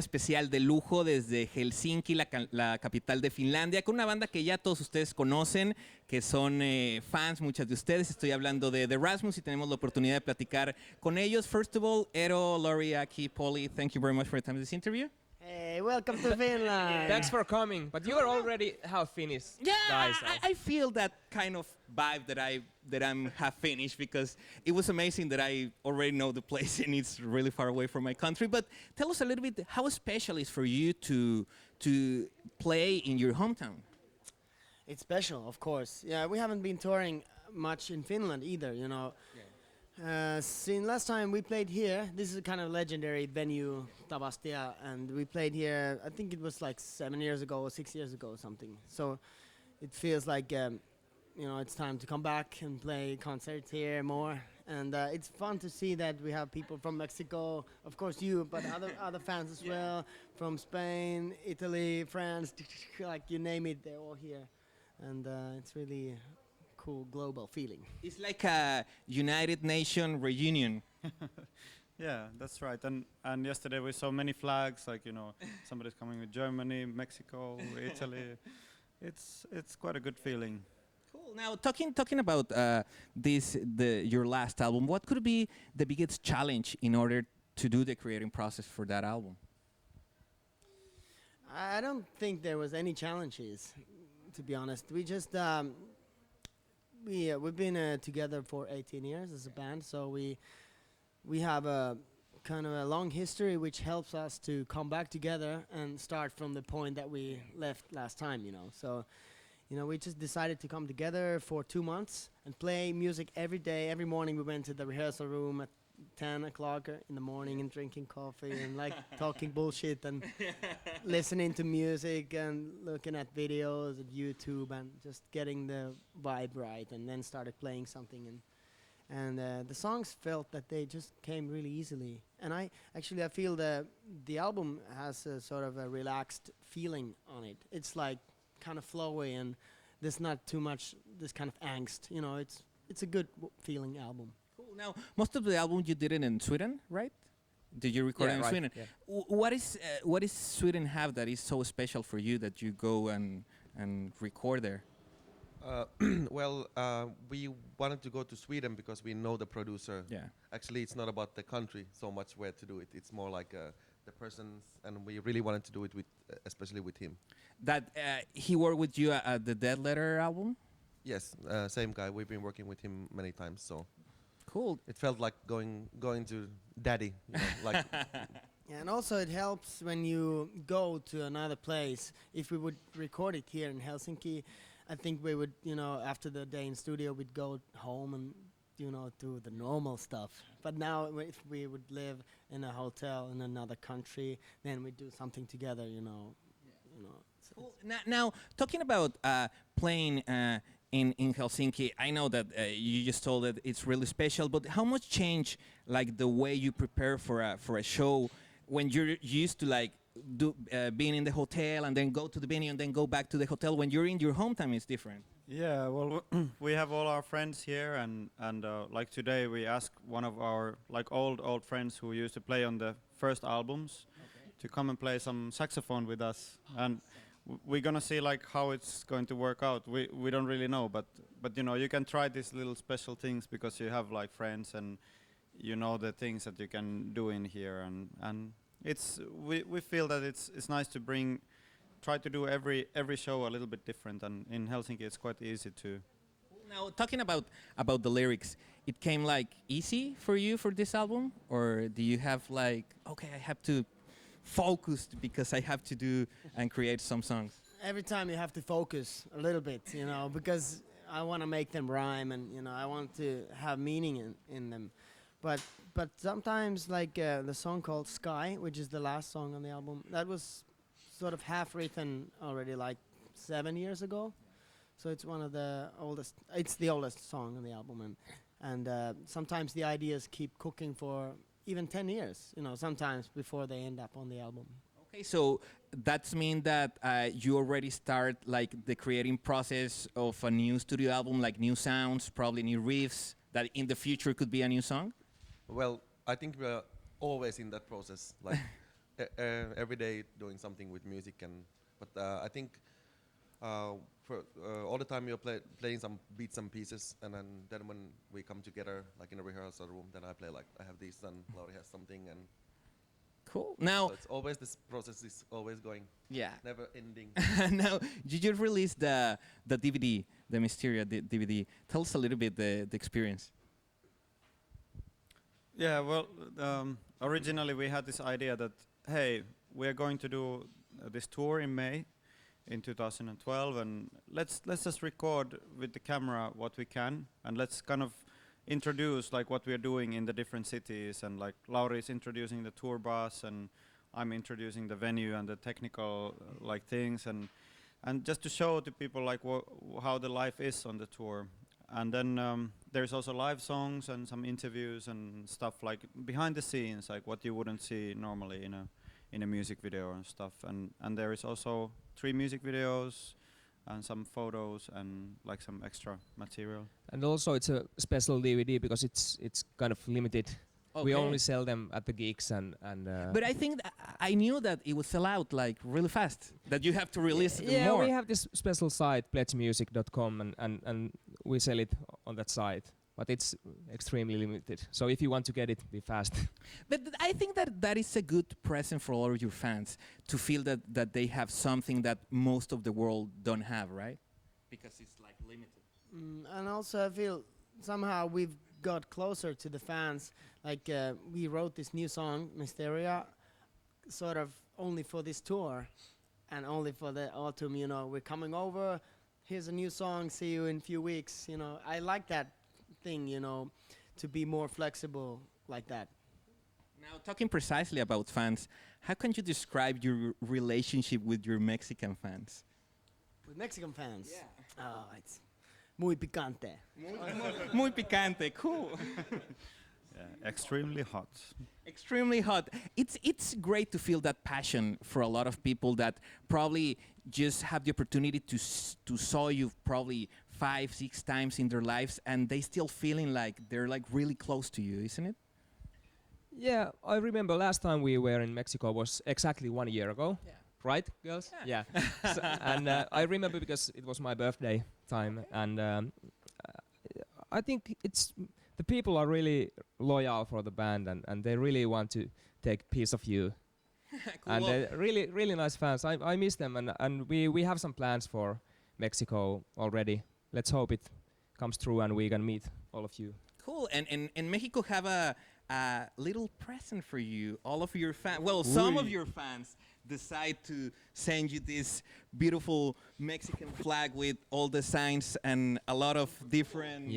especial de lujo desde Helsinki, la capital de Finlandia, con una banda que ya todos ustedes conocen, que son fans, muchas de ustedes. Estoy hablando de Rasmus y tenemos la oportunidad de platicar con ellos. First of all, Eero, Lori, Aki, Polly, thank you very much for your time in this interview. Hey, welcome to Finland. Thanks for coming. But you are already half Finnish, Yeah, guys. I feel that kind of vibe that I'm half Finnish, because it was amazing that I already know the place and it's really far away from my country. But tell us a little bit how special it is for you to play in your hometown. It's special, of course. Yeah, we haven't been touring much in Finland either, you know. Since last time we played here, this is a kind of legendary venue, Tavastia, and we played here, I think it was like 7 years ago or 6 years ago or something. So it feels like, you know, it's time to come back and play concerts here more. And it's fun to see that we have people from Mexico, of course you, but other fans as well, from Spain, Italy, France, like you name it, they're all here. And it's really cool global feeling. It's like a United Nation reunion. Yeah, that's right. And yesterday we saw many flags, like, you know, somebody's coming with Germany, Mexico, Italy. It's quite a good feeling. Cool. Now, talking about your last album, what could be the biggest challenge in order to do the creating process for that album? I don't think there was any challenges, to be honest. We just we've been together for 18 years as a band, so we have a kind of a long history, which helps us to come back together and start from the point that we left last time, you know. So, you know, we just decided to come together for 2 months and play music every day. Every morning we went to the rehearsal room at 10 o'clock in the morning and drinking coffee and like talking bullshit and listening to music and looking at videos at YouTube and just getting the vibe right, and then started playing something, and the songs felt that they just came really easily. And I feel the album has a sort of a relaxed feeling on it. It's like kind of flowy, and there's not too much this kind of angst, you know. It's a good feeling album. Cool. Now, most of the album you did it in Sweden, right? Did you record it in right, Sweden? yeah. What is Sweden have that is so special for you that you go and record there? We wanted to go to Sweden because we know the producer. Yeah. Actually, it's not about the country so much where to do it. It's more like the persons, and we really wanted to do it with, especially with him. That he worked with you at the Dead Letter album? Yes, same guy. We've been working with him many times, so Cool. it felt like going to daddy. You know, like Yeah, and also it helps when you go to another place. If we would record it here in Helsinki, I think we would, you know, after the day in studio, we'd go home and, you know, do the normal stuff. But now, if we would live in a hotel in another country, then we'd do something together, you know. You know. Cool. Now, talking about playing in Helsinki, I know that you just told that it's really special, but how much change, like the way you prepare for a show, when you're used to like being in the hotel and then go to the venue and then go back to the hotel? When you're in your hometown, it's different. Yeah, well, we have all our friends here, and like today we asked one of our like old friends who used to play on the first albums to come and play some saxophone with us, and we're gonna see like how it's going to work out. We don't really know, but you know, you can try these little special things because you have like friends and you know the things that you can do in here, and it's we feel that it's nice to try to do every show a little bit different, and in Helsinki it's quite easy to. Now, talking about the lyrics, it came like easy for you for this album, or do you have like, okay, I have to focus because I have to do and create some songs? Every time you have to focus a little bit, you know, because I want to make them rhyme, and, you know, I want to have meaning in them. But sometimes, like the song called Sky, which is the last song on the album, that was sort of half written already like 7 years ago. So it's one of the oldest, it's the oldest song on the album. And sometimes the ideas keep cooking for even 10 years, you know, sometimes before they end up on the album. Okay, so that's mean that you already start like the creating process of a new studio album, like new sounds, probably new riffs, that in the future could be a new song? Well, I think we're always in that process. Like every day doing something with music, and but I think for all the time you're playing some beats and pieces, and then when we come together, like in a rehearsal room, then I play like I have this and Lauri has something, and Cool. Now, so it's always this process is always going, yeah. never ending. Now, you just released the DVD, the Mysteria DVD. Tell us a little bit the experience. Yeah, well, originally we had this idea that, hey, we are going to do this tour in May in 2012, and let's just record with the camera what we can, and let's kind of introduce like what we are doing in the different cities, and like Lauri is introducing the tour bus, and I'm introducing the venue and the technical like things, and just to show to people like how the life is on the tour. And then there's also live songs and some interviews and stuff like behind the scenes, like what you wouldn't see normally in a music video and stuff. And there is also 3 music videos and some photos and like some extra material. And also it's a special DVD because it's kind of limited. We only sell them at the gigs and But I think I knew that it would sell out like really fast. That you have to release yeah, more. we have this special site pledgemusic.com and we sell it on that site, but it's extremely limited. So if you want to get it, be fast. But I think that is a good present for all of your fans to feel that they have something that most of the world don't have, right? Because it's like limited. And also I feel somehow we've got closer to the fans. Like we wrote this new song, Mysteria, sort of only for this tour and only for the autumn, you know, we're coming over, here's a new song, see you in a few weeks, you know. I like that thing, you know, to be more flexible like that. Now, talking precisely about fans, how can you describe your relationship with your Mexican fans? With Mexican fans? Yeah. Oh, it's muy picante. Muy picante, cool. Yeah, extremely hot. Extremely hot. It's great to feel that passion for a lot of people that probably just have the opportunity to saw you probably 5, 6 times in their lives, and they still feeling like they're like really close to you, isn't it? Yeah, I remember last time we were in Mexico was exactly 1 year ago. Yeah. Right, girls? Yeah. So, and I remember because it was my birthday time, and I think it's the people are really loyal for the band, and they really want to take piece of you. Cool. And they're really nice fans. I miss them, and we have some plans for Mexico already. Let's hope it comes true and we can meet all of you. Cool. And Mexico have a little present for you. All of your fans, well, some of your fans decide to send you this beautiful Mexican flag with all the signs and a lot of different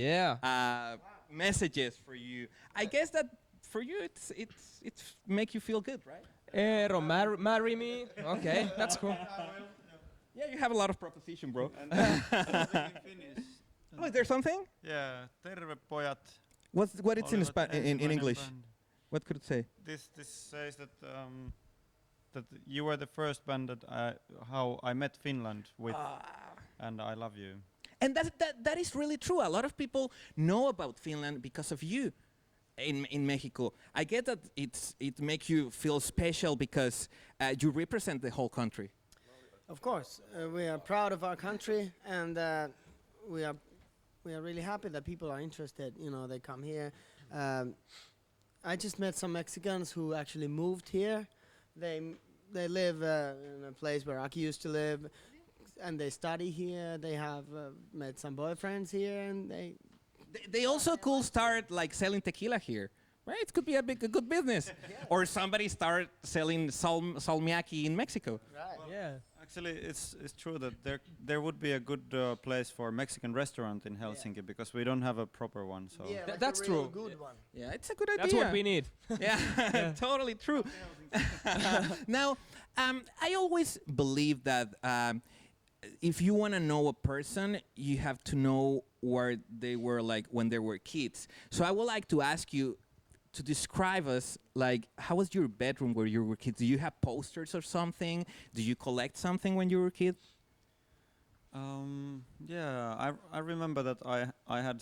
messages for you. I guess that for you it's make you feel good, right? Eero, marry me. Okay, that's cool. Yeah, you have a lot of proposition, bro. Something in Finnish. Oh, is there something? Yeah, terve pojat. What it's in olivat in ensimmäinen English? band. What could it say? This says that that you were the first band that how I met Finland with, and I love you. And that is really true. A lot of people know about Finland because of you in Mexico. I get that it makes you feel special because you represent the whole country. Of course, we are proud of our country, and we are really happy that people are interested. You know, they come here. I just met some Mexicans who actually moved here. They live in a place where Aki used to live, and they study here. They have met some boyfriends here, and They also could start like selling tequila here. Right? It could be a good business. Or somebody start selling salmiakki in Mexico. right. Yeah. Actually, it's true that there would be a good place for a Mexican restaurant in Helsinki because we don't have a proper one. So Yeah, like that's a real true. good one. Yeah, it's a good idea. That's what we need. Yeah, totally true. Now, I always believe that if you want to know a person, you have to know where they were like when they were kids. So I would like to ask you to describe us, like, how was your bedroom where you were kids? Do you have posters or something? Do you collect something when you were a kid? yeah, I remember that I had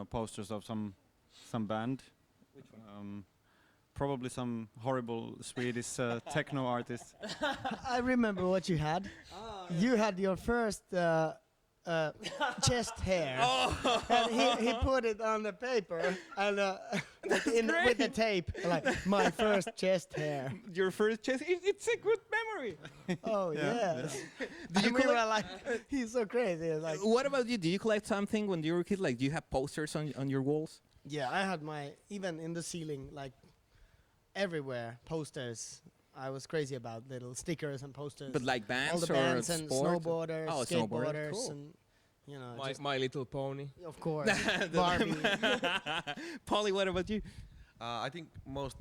posters of some band. probably some horrible Swedish techno artist. I remember what you had. You had your first chest hair, and he put it on the paper and with the tape, like my first chest hair. Your first chess. It's a good memory. Oh Yeah, yes. Do you And we were collect- like, he's so crazy. Like, What about you? Do you collect something when you were a kid? Like, do you have posters on your walls? yeah, I had my even in the ceiling, like everywhere, posters. I was crazy about little stickers and posters. But like bands all the or bands and sports? snowboarders, Oh, snowboarders, skateboarders, cool. and you know, My, just, My Little Pony. of course, Barbie. Polly, what about you? I think most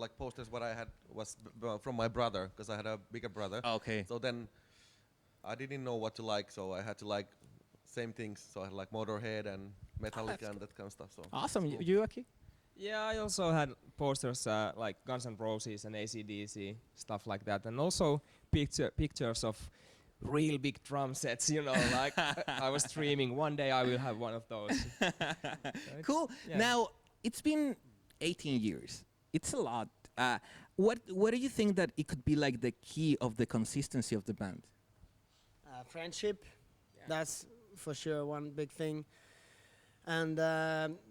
like posters what I had was from my brother because I had a bigger brother. Okay. So then I didn't know what to like, so I had to like same things. So I had like Motorhead and Metallica and that kind of stuff. So Awesome. it's cool. You, Aki? Yeah, I also had posters like Guns N' Roses and AC/DC, stuff like that, and also pictures of real big drum sets. You know, like I was dreaming one day I will have one of those. Cool. yeah. Now, it's been 18 years. It's a lot. What do you think that it could be like the key of the consistency of the band? Friendship, that's for sure one big thing. And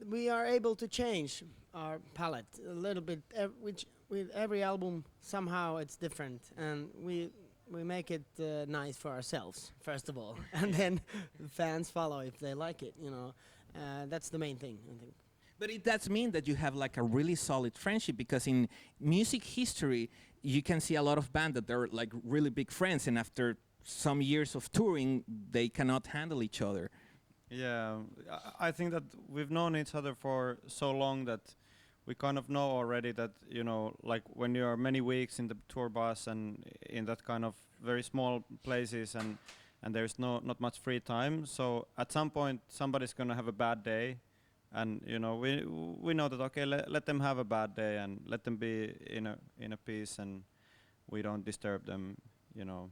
we are able to change our palette a little bit, which with every album somehow it's different, and we make it nice for ourselves first of all, and then fans follow if they like it. You know, that's the main thing, I think. But it does mean that you have like a really solid friendship, because in music history you can see a lot of bands that they're like really big friends, and after some years of touring they cannot handle each other. Yeah, I think that we've known each other for so long that we kind of know already that, you know, like when you are many weeks in the tour bus and in that kind of very small places and there's not much free time, so at some point somebody's gonna have a bad day, and you know we know that, okay, let them have a bad day and let them be in a peace, and we don't disturb them, you know.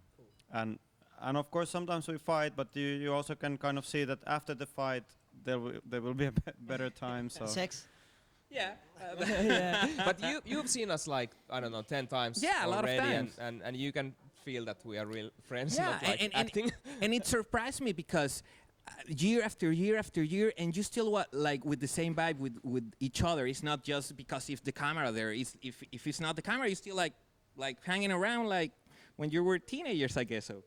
And of course sometimes we fight, but you also can kind of see that after the fight there will be a better time. So Sex. Yeah, yeah. But you've seen us like I don't know 10 times. Yeah, a lot of already, times. and you can feel that we are real friends, Yeah, not like acting. And it surprised me because year after year after year, and you still like with the same vibe with each other. It's not just because if the camera there. If it's not the camera, you still like hanging around like when you were teenagers, I guess so.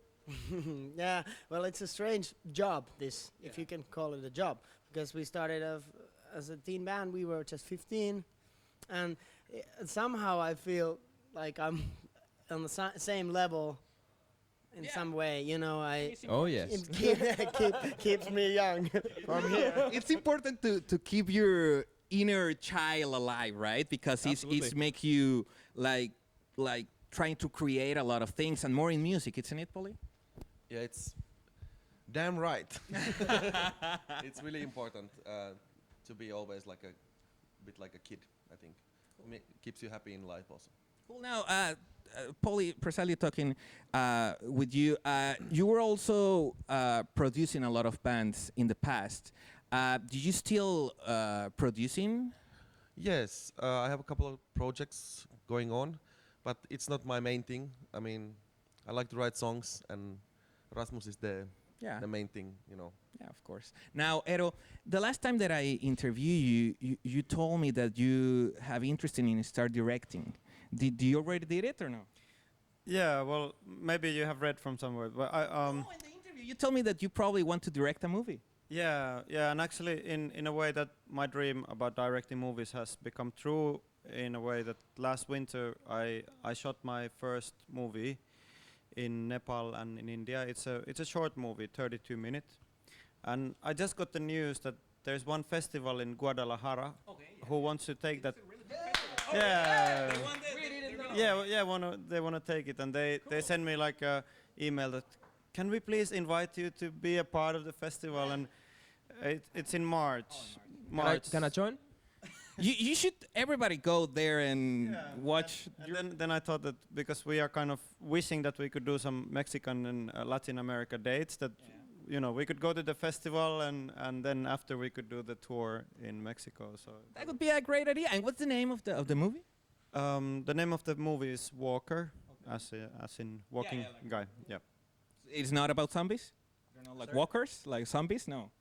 Yeah, well, it's a strange job, this, if you can call it a job, because we started as a teen band. We were just 15, and somehow I feel like I'm on the same level in some way, you know. Oh yes. It keeps me young from here. It's important to keep your inner child alive, right? Because it's Absolutely. make you like trying to create a lot of things, and more in music, isn't it, Polly? Yeah, it's damn right. It's really important to be always like a bit like a kid, I think. Keeps you happy in life also. Well, now, Polly, precisely talking with you, you were also producing a lot of bands in the past. Do you still producing? Yes, I have a couple of projects going on, but it's not my main thing. I mean, I like to write songs, and Rasmus is the main thing, you know. Yeah, of course. Now, Eero, the last time that I interviewed you told me that you have interest in start directing. Did you already did it or no? yeah, well, maybe you have read from somewhere, but In the interview, you told me that you probably want to direct a movie. yeah, and actually in a way that my dream about directing movies has become true, in a way that last winter I shot my first movie in Nepal and in India. It's a short movie, 32 minutes, and I just got the news that there's one festival in Guadalajara who wants to take that. Yeah, they want to take it, and they send me like a email that, can we please invite you to be a part of the festival, and it's in March. Can I join? You should everybody go there and watch. And then I thought that because we are kind of wishing that we could do some Mexican and Latin America dates, that we could go to the festival and then after we could do the tour in Mexico. So That would be a great idea. And what's the name of the movie? the name of the movie is Walker, as in walking like guy. Yeah. It's not about zombies. They're not like Sorry? walkers, like zombies. No.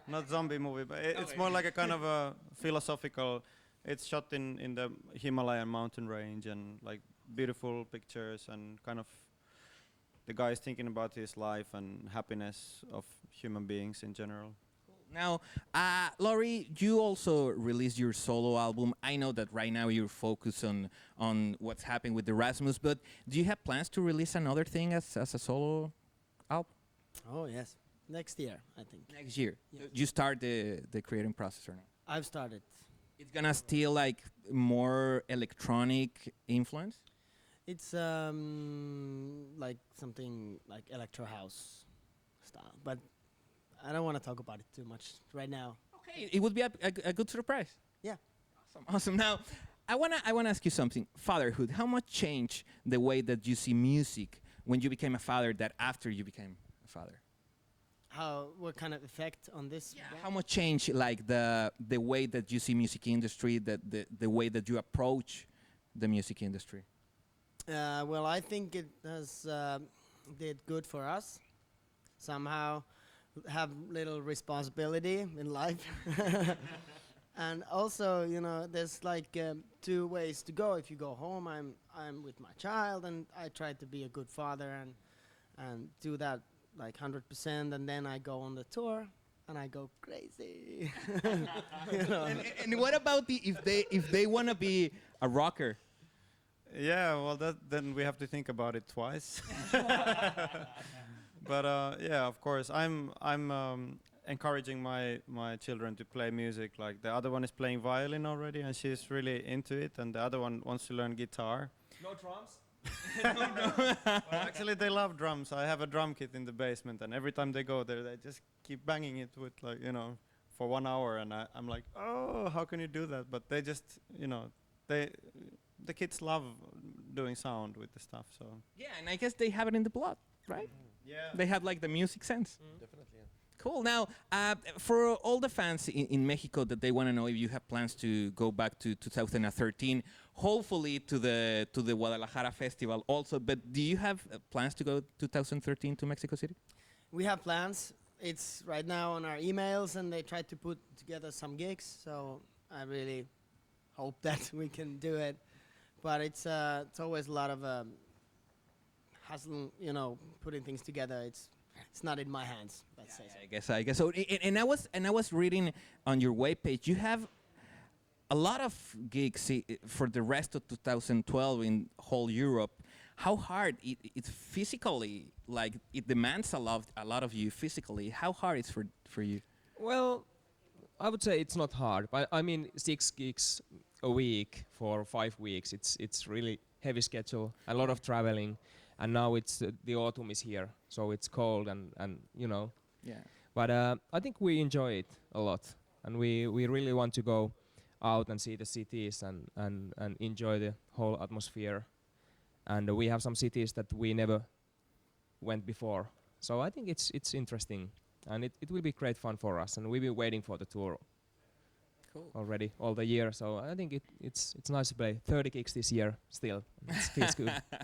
Not zombie movie, but it's more like a kind of a philosophical. It's shot in the Himalayan mountain range and like beautiful pictures and kind of the guy is thinking about his life and happiness of human beings in general. Now, Laurie, you also released your solo album. I know that right now you're focused on what's happening with the Rasmus, but do you have plans to release another thing as a solo album Oh yes, next year I think. next year? Yes. You start the creating process or not? I've started. It's gonna still like more electronic influence. It's like something like electro house style, but I don't want to talk about it too much right now. Okay, it would be a good surprise. Yeah. Awesome. Now, I wanna ask you something. Fatherhood. How much changed the way that you see music when you became a father? That after you became a father. What kind of effect on this? band? How much change like the way that you see music industry, the way that you approach the music industry? Well, I think it has did good for us. Somehow have little responsibility in life. And also, there's like two ways to go. If you go home, I'm with my child, and I try to be a good father and do that like 100%. And then I go on the tour, and I go crazy. And what about if they wanna be a rocker? Yeah, well, then we have to think about it twice. But yeah, of course, I'm encouraging my children to play music. Like the other one is playing violin already, and she's really into it, and the other one wants to learn guitar. No drums? Well, actually, they love drums. I have a drum kit in the basement, and every time they go there, they just keep banging it with like for 1 hour, and I'm like, oh, how can you do that? But they just the kids love doing sound with the stuff. So Yeah, and I guess they have it in the blood, right? yeah. They have like the music sense. Definitely. Yeah. Cool. Now, for all the fans in Mexico that they want to know if you have plans to go back to 2013, hopefully to the Guadalajara festival also. But do you have plans to go 2013 to Mexico City? We have plans. It's right now on our emails, and they try to put together some gigs. So I really hope that we can do it. But it's always a lot of hustle, putting things together. It's not in my hands. Let's say so. I guess so. And I was reading on your webpage, you have a lot of gigs for the rest of 2012 in whole Europe. How hard it's physically, like it demands a lot of you physically. How hard it's for you? Well, I would say it's not hard, but I mean 6 gigs a week for 5 weeks. It's really heavy schedule, a lot of traveling, and now it's the autumn is here, so it's cold and Yeah. But I think we enjoy it a lot, and we really want to go out and see the cities and enjoy the whole atmosphere. And we have some cities that we never went before, so I think it's interesting, and it will be great fun for us. And we've been waiting for the tour Cool. already all the year, so I think it's nice to play 30 gigs this year still. It feels good.